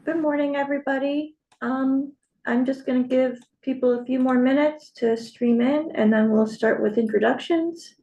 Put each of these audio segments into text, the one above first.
Good morning, everybody. I'm just going to give people a few more minutes to stream in, and then we'll start with introductions.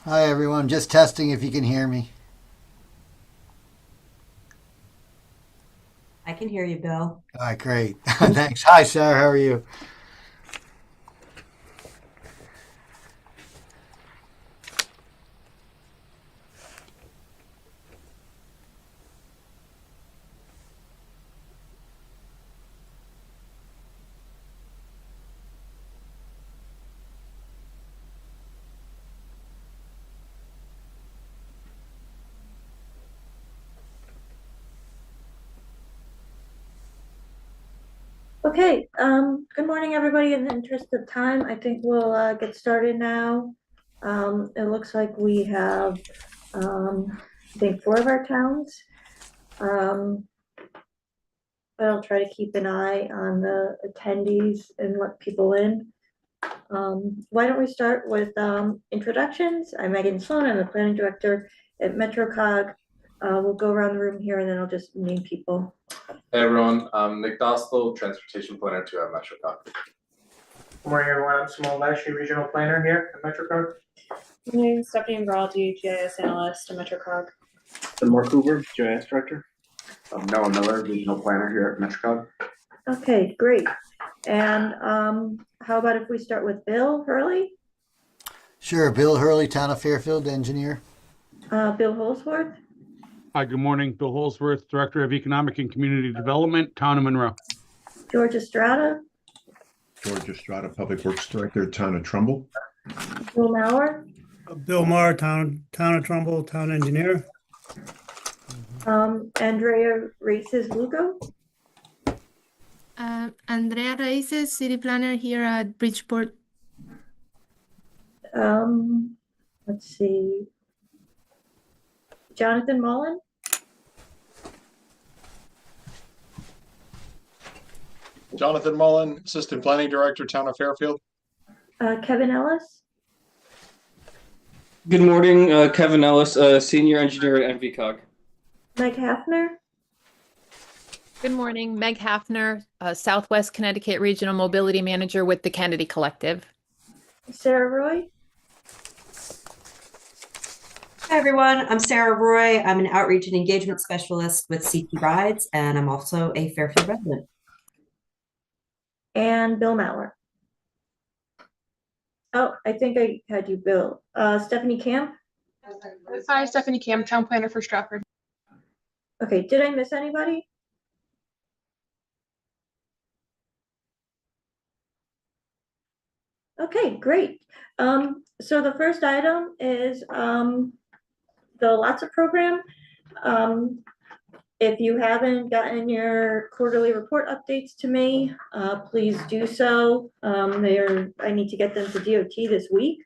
Hi everyone, just testing if you can hear me. I can hear you, Bill. All right, great. Thanks. Hi Sarah, how are you? Okay, good morning, everybody. In the interest of time, I think we'll get started now. It looks like we have, I think, 4 of our towns. But I'll try to keep an eye on the attendees and let people in. Why don't we start with introductions? I'm Meghan Sloan. I'm the planning director at MetroCOG. We'll go around the room here and then I'll just name people. Hey everyone, I'm Nick Dostal, Transportation Planner 2 at MetroCOG. Good morning, everyone. I'm Simone Lashley, Regional Planner here at MetroCOG. Good morning, Stephanie Ingraldi, GIS Analyst at MetroCOG. I'm Mark Hoover, GIS Director. I'm Noah Miller, Regional Planner here at MetroCOG. Okay, great. And how about if we start with Bill Hurley? Sure, Bill Hurley, Town of Fairfield, engineer. Bill Holsworth? Hi, good morning. Bill Holsworth, Director of Economic and Community Development, Town of Monroe. George Estrada? George Estrada, Public Works Director, Town of Trumbull. Bill Mauer? Bill Maher, Town of Trumbull, Town Engineer. Andrea Races Lugo? Andrea Raíces, City Planner here at Bridgeport. Let's see. Jonathan Mullen? Jonathan Mullen, Assistant Planning Director, Town of Fairfield. Kevin Ellis? Good morning, Kevin Ellis, Senior Engineer at MetroCOG. Meg Hafner? Good morning, Meg Hafner, Southwest Connecticut Regional Mobility Manager with the Kennedy Collective. Sarah Roy? Hi, everyone. I'm Sarah Roy. I'm an Outreach and Engagement Specialist with CT Rides, and I'm also a Fairfield resident. And Bill Mauer. Oh, I think I had you, Bill. Stephanie Camp? Hi, Stephanie Camp, Town Planner for Stratford. Okay, did I miss anybody? Okay, great. So the first item is the LOTSA program. If you haven't gotten your quarterly report updates to me, please do so. I need to get them to DOT this week.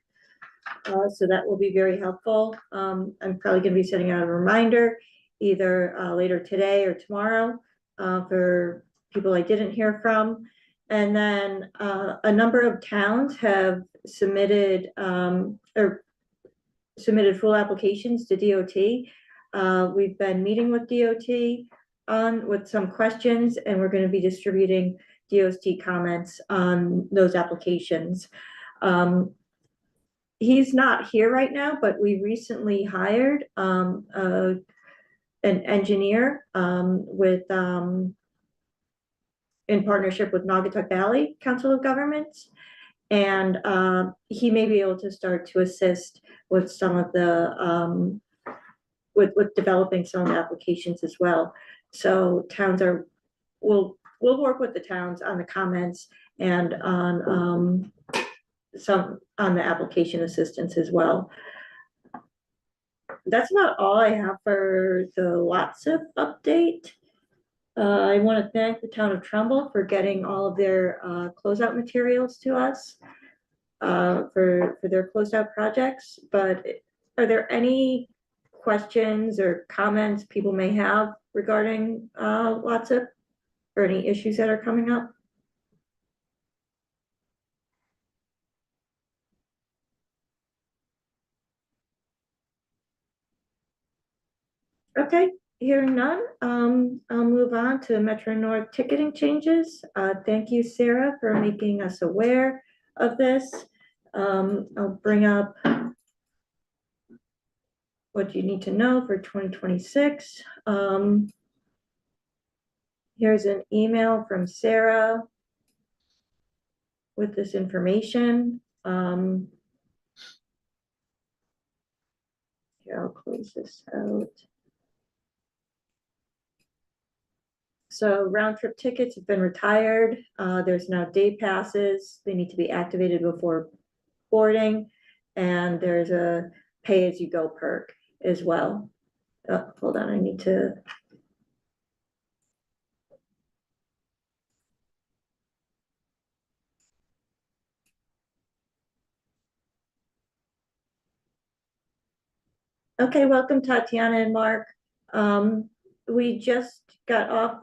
So that will be very helpful. I'm probably going to be sending out a reminder either later today or tomorrow for people I didn't hear from. And then a number of towns have submitted full applications to DOT. We've been meeting with DOT with some questions, and we're going to be distributing DOT comments on those applications. He's not here right now, but we recently hired an engineer in partnership with Naugatuck Valley Council of Governments. And he may be able to start to assist with some of the with developing some of the applications as well. So towns we'll work with the towns on the comments and on some on the application assistance as well. That's not all I have for the LOTSIP update. I want to thank the town of Trumbull for getting all of their closeout materials to us for their closeout projects. But are there any questions or comments people may have regarding LOTSIP or any issues that are coming up? Okay, hearing none, I'll move on to Metro North ticketing changes. Thank you, Sarah, for making us aware of this. I'll bring up what you need to know for 2026. Here's an email from Sarah with this information. Here, I'll close this out. So round trip tickets have been retired. There's now day passes. They need to be activated before boarding. And there's a pay as you go perk as well. Oh, hold on, I need to. Okay, welcome Tatiana and Mark. We just got off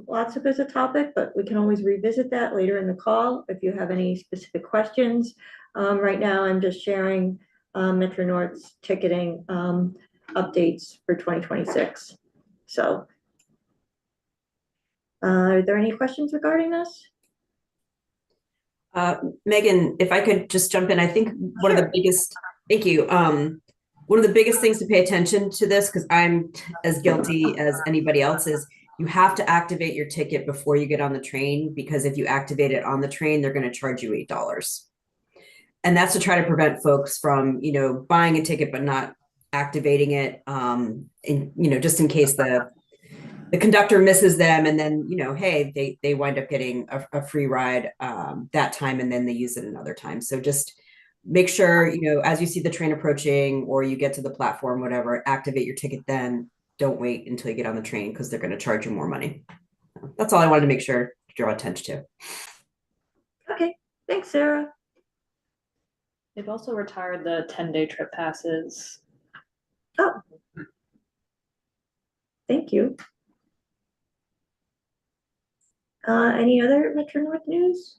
lots of as a topic, but we can always revisit that later in the call if you have any specific questions. Right now, I'm just sharing Metro North's ticketing updates for 2026. So, are there any questions regarding this? Megan, if I could just jump in, I think one of the biggest, thank you. One of the biggest things to pay attention to this, because I'm as guilty as anybody else, is you have to activate your ticket before you get on the train, because if you activate it on the train, they're going to charge you $8. And that's to try to prevent folks from, buying a ticket but not activating it, just in case the conductor misses them, and then, hey, they wind up getting a free ride that time, and then they use it another time. So just make sure, as you see the train approaching or you get to the platform, whatever, activate your ticket then. Don't wait until you get on the train, because they're going to charge you more money. That's all I wanted to make sure to draw attention to. Okay, thanks, Sarah. They've also retired the 10-day trip passes. Oh, thank you. Any other Metro North news?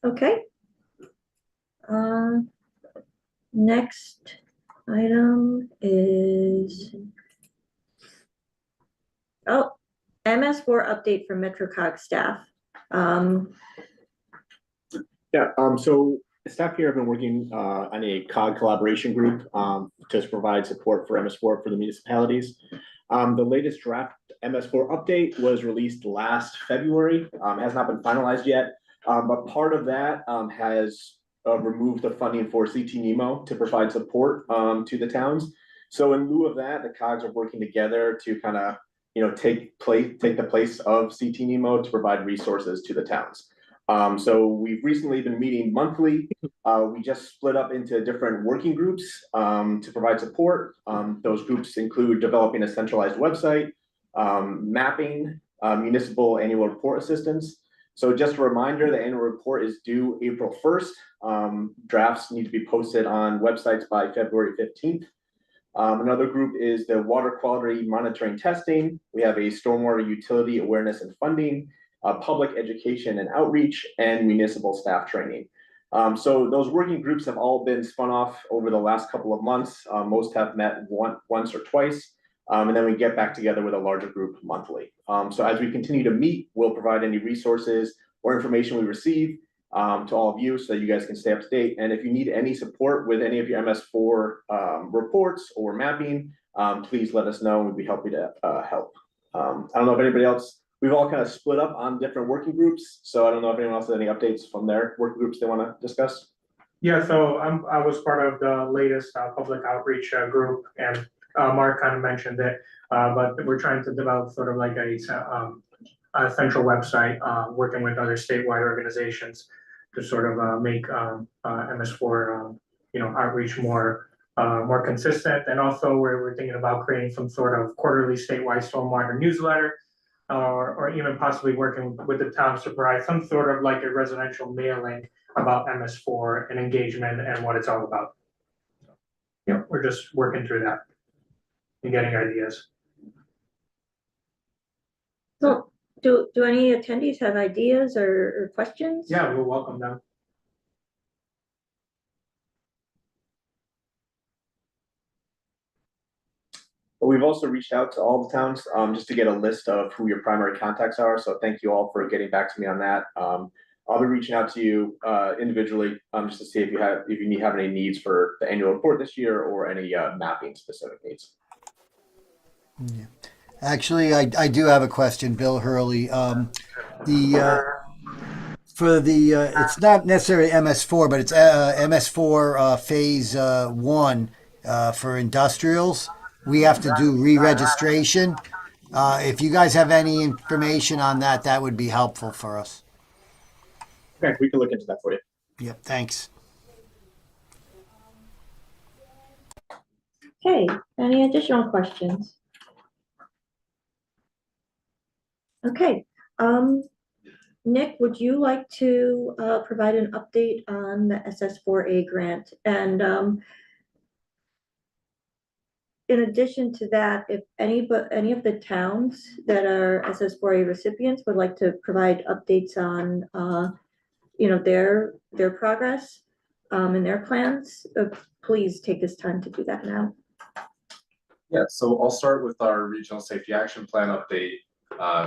Okay. Next item is, MS4 update from MetroCOG staff. So staff here have been working on a COG collaboration group to provide support for MS4 for the municipalities. The latest draft MS4 update was released last February. Has not been finalized yet, but part of that has removed the funding for CT Nemo to provide support to the towns. So in lieu of that, the COGs are working together to kind of take the place of CT Nemo to provide resources to the towns. So we've recently been meeting monthly. We just split up into different working groups to provide support. Those groups include developing a centralized website, mapping, municipal annual report assistance. So just a reminder, the annual report is due April 1st. Drafts need to be posted on websites by February 15th. Another group is the water quality monitoring testing. We have a stormwater utility awareness and funding, public education and outreach, and municipal staff training. So those working groups have all been spun off over the last couple of months. Most have met once or twice, and then we get back together with a larger group monthly. So as we continue to meet, we'll provide any resources or information we receive to all of you so that you guys can stay up to date. And if you need any support with any of your MS4 reports or mapping, please let us know. We'd be happy to help. I don't know if anybody else we've all kind of split up on different working groups. So I don't know if anyone else has any updates from their working groups they want to discuss. Yeah, so I was part of the latest public outreach group, and Mark kind of mentioned it, but we're trying to develop sort of like a central website, working with other statewide organizations to sort of make MS4 outreach more consistent. And also we're thinking about creating some sort of quarterly statewide stormwater newsletter, or even possibly working with the towns to provide some sort of like a residential mailing about MS4 and engagement and what it's all about. We're just working through that and getting ideas. So, do any attendees have ideas or questions? Yeah, we'll welcome them. But we've also reached out to all the towns just to get a list of who your primary contacts are. So thank you all for getting back to me on that. I'll be reaching out to you individually just to see if you have any needs for the annual report this year or any mapping specific needs. Yeah. Actually, I do have a question, Bill Hurley. It's not necessarily MS4, but it's MS4 phase 1 for industrials. We have to do re-registration. If you guys have any information on that, that would be helpful for us. Okay, we can look into that for you. Yep, thanks. Okay, any additional questions? Okay, Nick, would you like to provide an update on the SS4A grant? And in addition to that, if any of the towns that are SS4A recipients would like to provide updates on their progress and their plans, please take this time to do that now. Yeah, so I'll start with our Regional Safety Action Plan update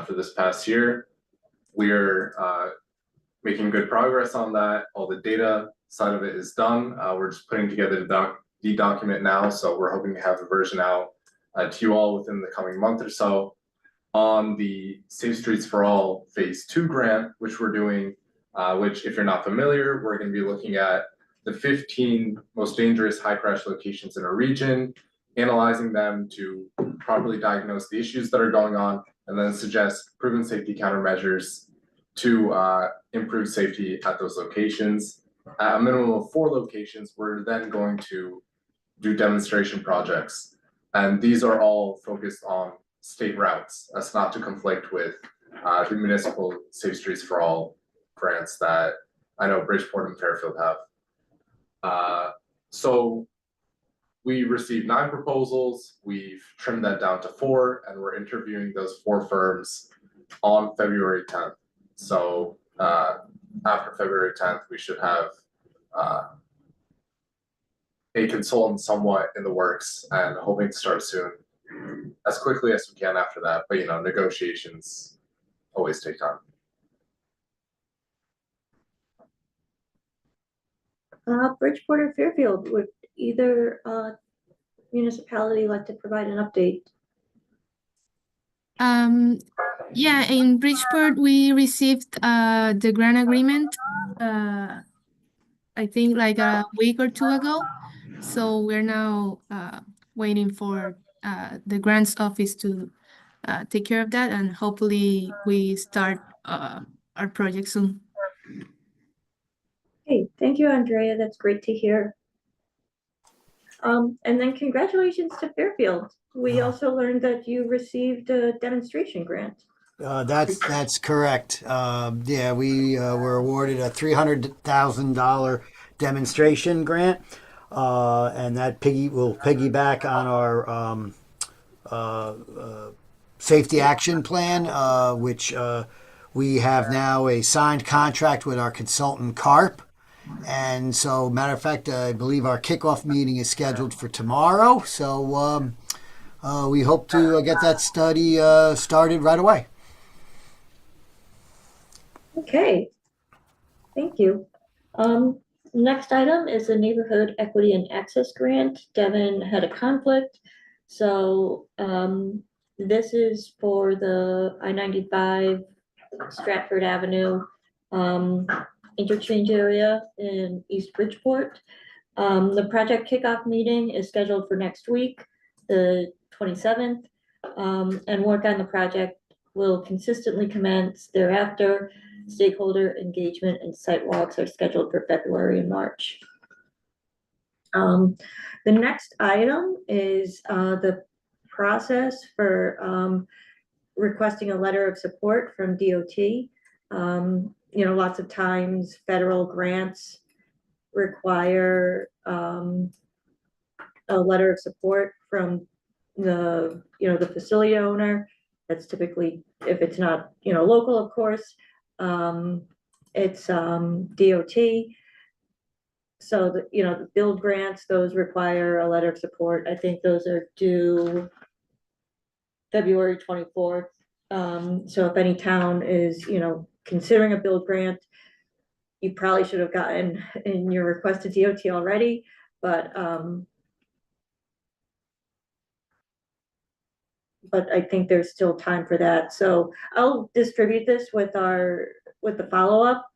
for this past year. We're making good progress on that. All the data side of it is done. We're just putting together the document now, so we're hoping to have the version out to you all within the coming month or so. On the Safe Streets for All Phase 2 grant, which we're doing, which if you're not familiar, we're going to be looking at the 15 most dangerous high crash locations in our region, analyzing them to properly diagnose the issues that are going on, and then suggest proven safety countermeasures to improve safety at those locations. At a minimum of 4 locations, we're then going to do demonstration projects. And these are all focused on state routes. That's not to conflict with the municipal Safe Streets for All grants that I know Bridgeport and Fairfield have. So we received 9 proposals. We've trimmed that down to 4, and we're interviewing those 4 firms on February 10th. So after February 10th, we should have a consultant somewhat in the works and hoping to start soon, as quickly as we can after that. But negotiations always take time. Bridgeport or Fairfield, would either municipality like to provide an update? Yeah, in Bridgeport, we received the grant agreement, I think like a week or 2 ago. So we're now waiting for the grants office to take care of that, and hopefully we start our project soon. Hey, thank you, Andrea. That's great to hear. And then congratulations to Fairfield. We also learned that you received a demonstration grant. That's correct. Yeah, we were awarded a $300,000 demonstration grant, and that will piggyback on our safety action plan, which we have now a signed contract with our consultant CARP. And so, matter of fact, I believe our kickoff meeting is scheduled for tomorrow. So we hope to get that study started right away. Okay, thank you. Next item is the Neighborhood Equity and Access Grant. Devin had a conflict, so This is for the I-95 Stratford Avenue interchange area in East Bridgeport. The project kickoff meeting is scheduled for next week, the 27th, and work on the project will consistently commence thereafter. Stakeholder engagement and site walks are scheduled for February and March. The next item is the process for requesting a letter of support from DOT. You know, lots of times federal grants require a letter of support from the, you know, the facility owner. That's typically, if it's not, you know, local, of course, it's DOT. So the, you know, the build grants, those require a letter of support. I think those are due February 24th. So if any town is, you know, considering a build grant, you probably should have gotten in your request to DOT already, but I think there's still time for that. So I'll distribute this with the follow-up.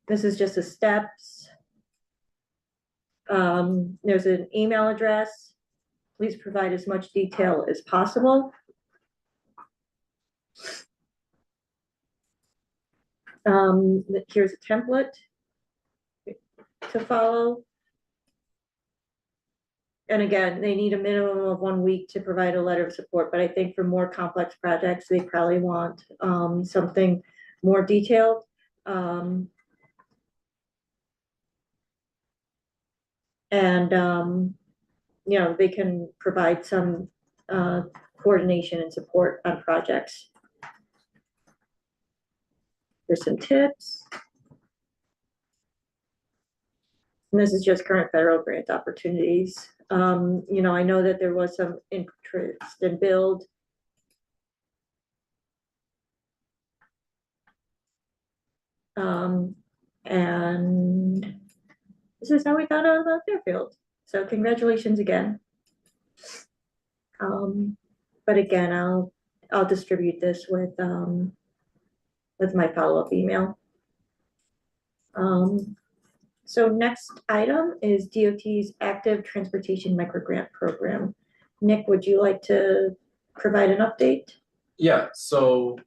This is just the steps. There's an email address. Please provide as much detail as possible. Here's a template to follow. And again, they need a minimum of 1 week to provide a letter of support, but I think for more complex projects, they probably want something more detailed. You know, they can provide some coordination and support on projects. Here's some tips. And this is just current federal grant opportunities. You know, I know that there was some interest in build. And this is how we found out about Fairfield. So congratulations again. But again, I'll distribute this with my follow-up email. So next item is DOT's Active Transportation Microgrant Program. Nick, would you like to provide an update? Yeah, so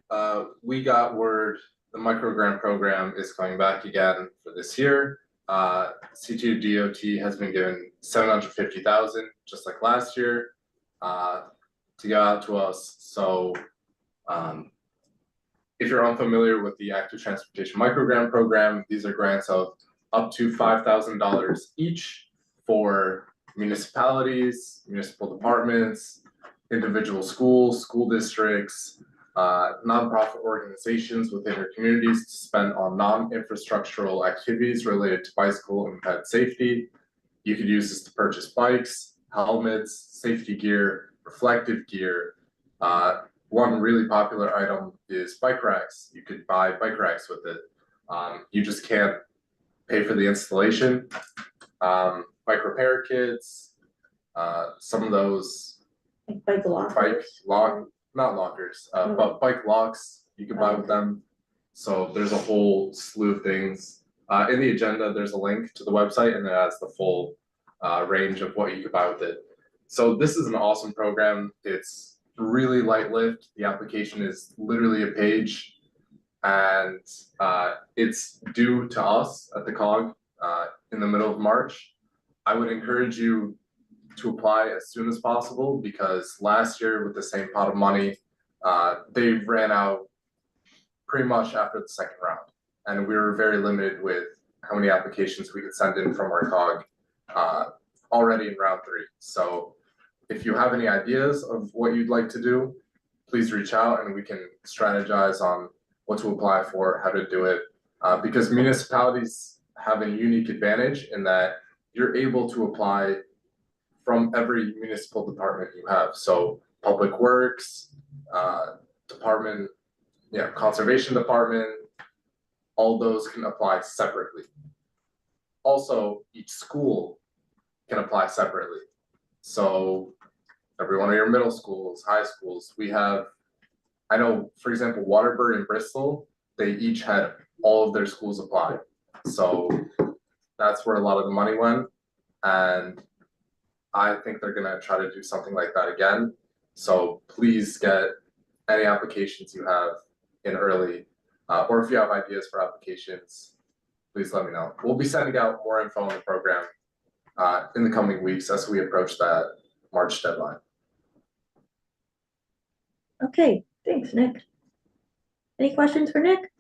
we got word the microgrant program is coming back again for this year. C2 DOT has been given $750,000, just like last year, to go out to us. So if you're unfamiliar with the Active Transportation Microgrant Program, these are grants of up to $5,000 each for municipalities, municipal departments, individual schools, school districts, nonprofit organizations within their communities to spend on non-infrastructural activities related to bicycle and pet safety. You could use this to purchase bikes, helmets, safety gear, reflective gear. One really popular item is bike racks. You could buy bike racks with it. You just can't pay for the installation. Bike repair kits, some of those Bike lockers. Not lockers, but bike locks you can buy with them. So there's a whole slew of things. In the agenda, there's a link to the website and it has the full range of what you could buy with it. So this is an awesome program. It's really light lift. The application is literally a page and it's due to us at the COG in the middle of March. I would encourage you to apply as soon as possible because last year with the same pot of money, they ran out pretty much after the second round. And we were very limited with how many applications we could send in from our COG already in round 3. So if you have any ideas of what you'd like to do, please reach out and we can strategize on what to apply for, how to do it. Because municipalities have a unique advantage in that you're able to apply from every municipal department you have. So public works, department, conservation department, all those can apply separately. Also, each school can apply separately. So every one of your middle schools, high schools. We have, I know, for example, Waterbury and Bristol, they each had all of their schools apply. So that's where a lot of the money went. And I think they're gonna try to do something like that again. So please get any applications you have in early, or if you have ideas for applications, please let me know. We'll be sending out more info on the program in the coming weeks as we approach that March deadline. Okay, thanks, Nick. Any questions for Nick?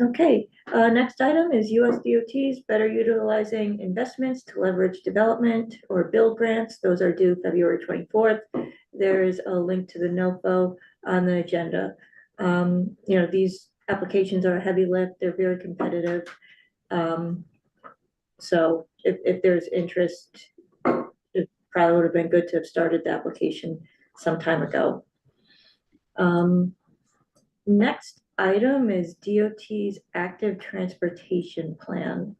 Okay, next item is US DOT's better utilizing investments to leverage development or build grants. Those are due February 24th. There's a link to the NOFO on the agenda. These applications are a heavy lift. They're very competitive. So if there's interest, it probably would have been good to have started the application some time ago. Next item is DOT's active transportation plan.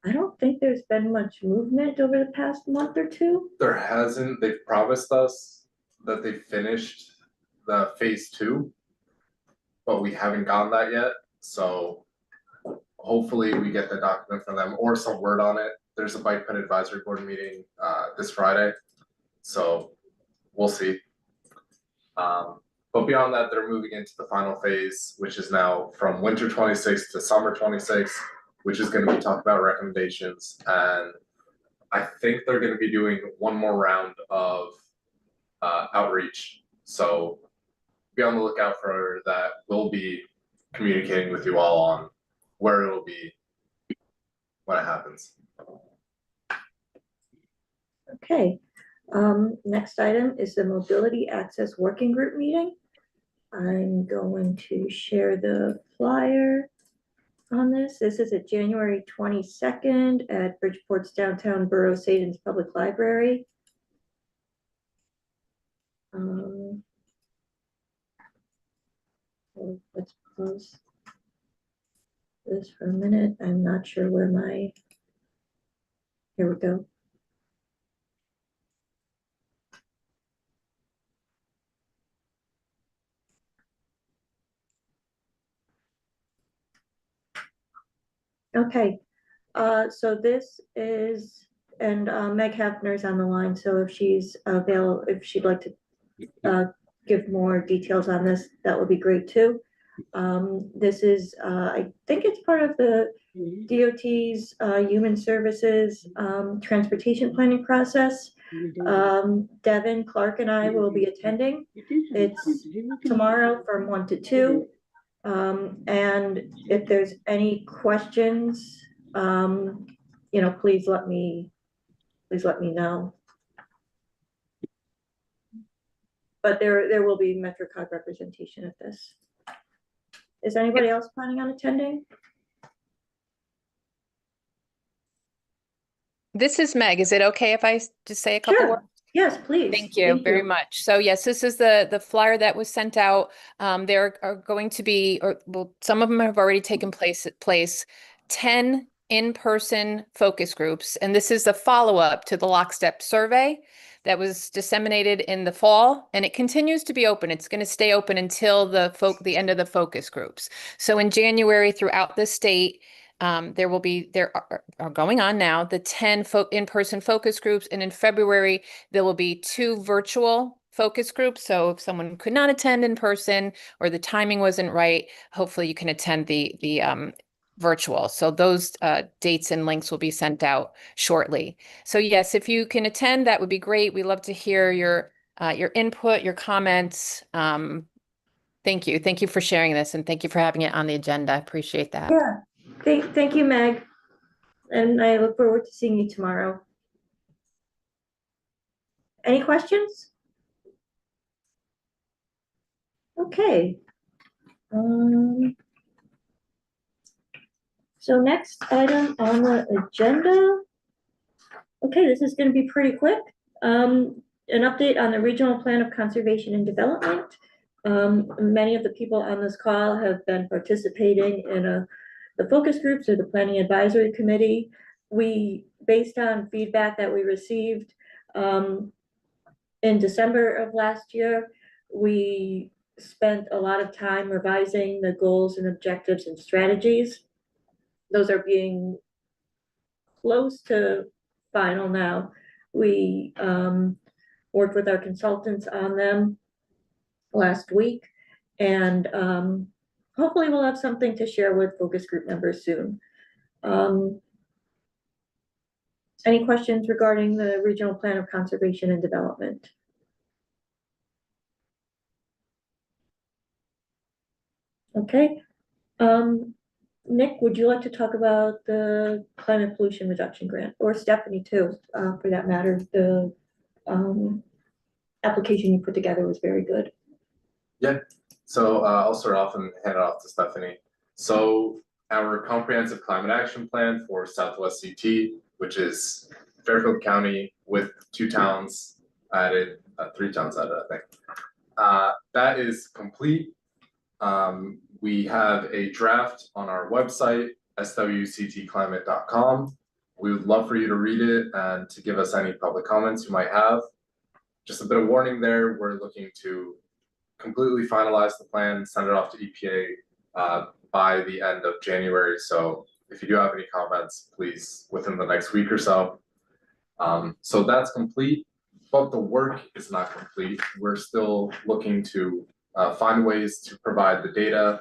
I don't think there's been much movement over the past month or two. There hasn't. They've promised us that they finished the phase 2, but we haven't gotten that yet. So hopefully we get the document from them or some word on it. There's a bike ped advisory board meeting this Friday, so we'll see. But beyond that, they're moving into the final phase, which is now from winter 26 to summer 26, which is going to be talking about recommendations. And I think they're going to be doing one more round of outreach. So be on the lookout for that. We'll be communicating with you all on where it'll be when it happens. Okay, next item is the Mobility Access Working Group meeting. I'm going to share the flyer on this. This is at January 22nd at Bridgeport's downtown Borough Sadens Public Library. So let's pause this for a minute. I'm not sure where here we go. Okay, so this is, and Meg Hefner's on the line, so if she's available, if she'd like to give more details on this, that would be great too. This is, I think it's part of the DOT's Human Services Transportation Planning process. Devin, Clark, and I will be attending. It's tomorrow from 1 to 2. And if there's any questions, please let me know. But there will be MetroCOG representation at this. Is anybody else planning on attending? This is Meg. Is it okay if I just say a couple words? Yes, please. Thank you very much. So yes, this is the flyer that was sent out. There are going to be, some of them have already taken place, 10 in-person focus groups. And this is the follow-up to the Lockstep survey that was disseminated in the fall, and it continues to be open. It's going to stay open until the end of the focus groups. So in January throughout the state, there are going on now the 10 in-person focus groups, and in February there will be 2 virtual focus groups. So if someone could not attend in person or the timing wasn't right, hopefully you can attend the virtual. So those dates and links will be sent out shortly. So yes, if you can attend, that would be great. We love to hear your input, your comments. Thank you. Thank you for sharing this, and thank you for having it on the agenda. I appreciate that. Yeah. Thank you, Meg. And I look forward to seeing you tomorrow. Any questions? Okay. So next item on the agenda. Okay, this is going to be pretty quick. An update on the Regional Plan of Conservation and Development. Many of the people on this call have been participating in the focus groups or the Planning Advisory Committee. based on feedback that we received, in December of last year, we spent a lot of time revising the goals and objectives and strategies. Those are being close to final now. We worked with our consultants on them last week, and hopefully we'll have something to share with focus group members soon. Any questions regarding the regional plan of conservation and development? Okay. Nick, would you like to talk about the climate pollution reduction grant, or Stephanie too, for that matter? The application you put together was very good. Yeah, so I'll start off and hand it off to Stephanie. So our comprehensive climate action plan for Southwest CT, which is Fairfield County with 2 towns added, 3 towns added, I think. That is complete. We have a draft on our website, swctclimate.com. We would love for you to read it and to give us any public comments you might have. Just a bit of warning there, we're looking to completely finalize the plan, send it off to EPA by the end of January. So if you do have any comments, please, within the next week or so. So that's complete, but the work is not complete. We're still looking to find ways to provide the data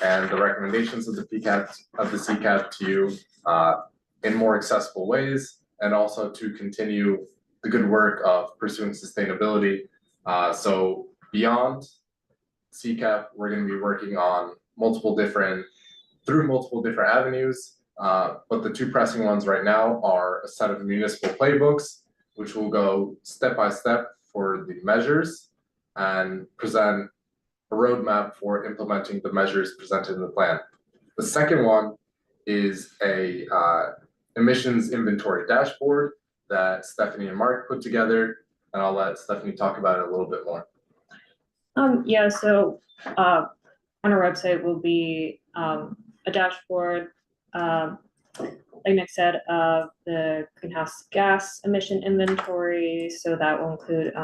and the recommendations of the CCAP to you in more accessible ways, and also to continue the good work of pursuing sustainability. So beyond CCAP, we're going to be working on multiple different avenues, but the 2 pressing ones right now are a set of municipal playbooks, which will go step by step for the measures and present a roadmap for implementing the measures presented in the plan. The second one is a emissions inventory dashboard that Stephanie and Mark put together, and I'll let Stephanie talk about it a little bit more. Yeah, so on our website will be a dashboard, like Nick said, of the greenhouse gas emission inventory. So that will include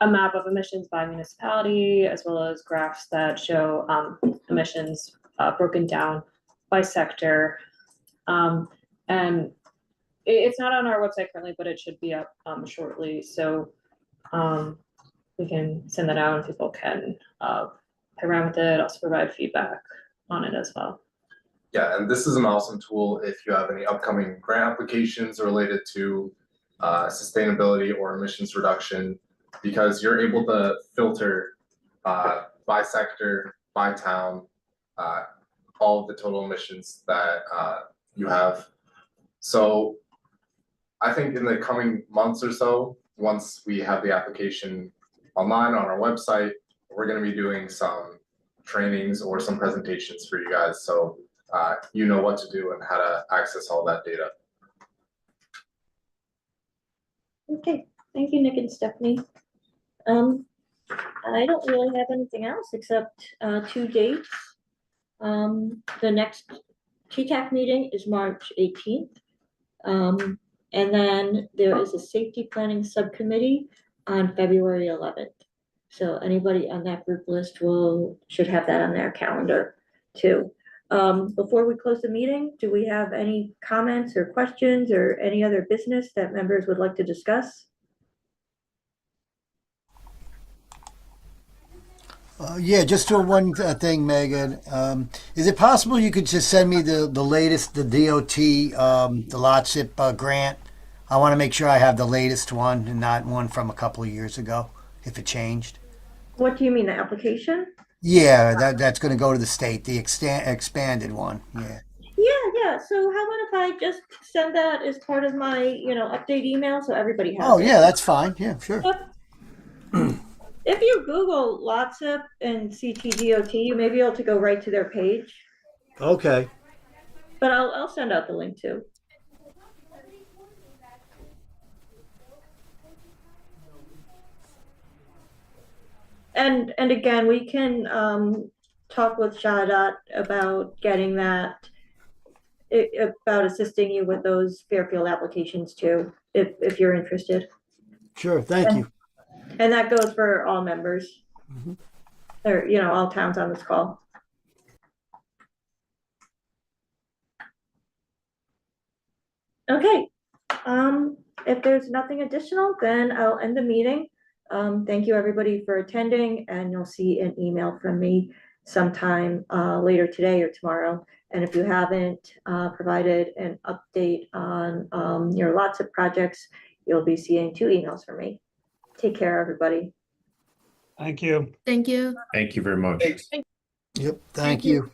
a map of emissions by municipality, as well as graphs that show emissions broken down by sector. And it's not on our website currently, but it should be up shortly. So we can send that out and people can play around with it, also provide feedback on it as well. Yeah, and this is an awesome tool if you have any upcoming grant applications related to sustainability or emissions reduction, because you're able to filter by sector, by town, all of the total emissions that you have. So I think in the coming months or so, once we have the application online on our website, we're going to be doing some trainings or some presentations for you guys, so you know what to do and how to access all that data. Okay, thank you, Nick and Stephanie. I don't really have anything else except 2 dates. The next TTAC meeting is March 18th. And then there is a safety planning subcommittee on February 11th. So anybody on that group list should have that on their calendar too. Before we close the meeting, do we have any comments or questions or any other business that members would like to discuss? Yeah, just one thing, Megan. Is it possible you could just send me the latest, the DOT, the LOTSIP grant? I want to make sure I have the latest one and not one from a couple of years ago, if it changed. What do you mean, the application? Yeah, that's going to go to the state, the expanded one. Yeah. Yeah. So how about if I just send that as part of my, update email so everybody has it? Oh, yeah, that's fine. Yeah, sure. If you Google LOTSIP and CTDOT, you may be able to go right to their page. Okay. But I'll send out the link too. And again, we can talk with Shahadat about getting that about assisting you with those Fairfield applications too, if you're interested. Sure, thank you. And that goes for all members. Mhm. Or, you know, all towns on this call. Okay, if there's nothing additional, then I'll end the meeting. Thank you, everybody, for attending, and you'll see an email from me sometime later today or tomorrow. And if you haven't provided an update on your lots of projects, you'll be seeing 2 emails from me. Take care, everybody. Thank you. Thank you. Thank you very much. Yep, thank you.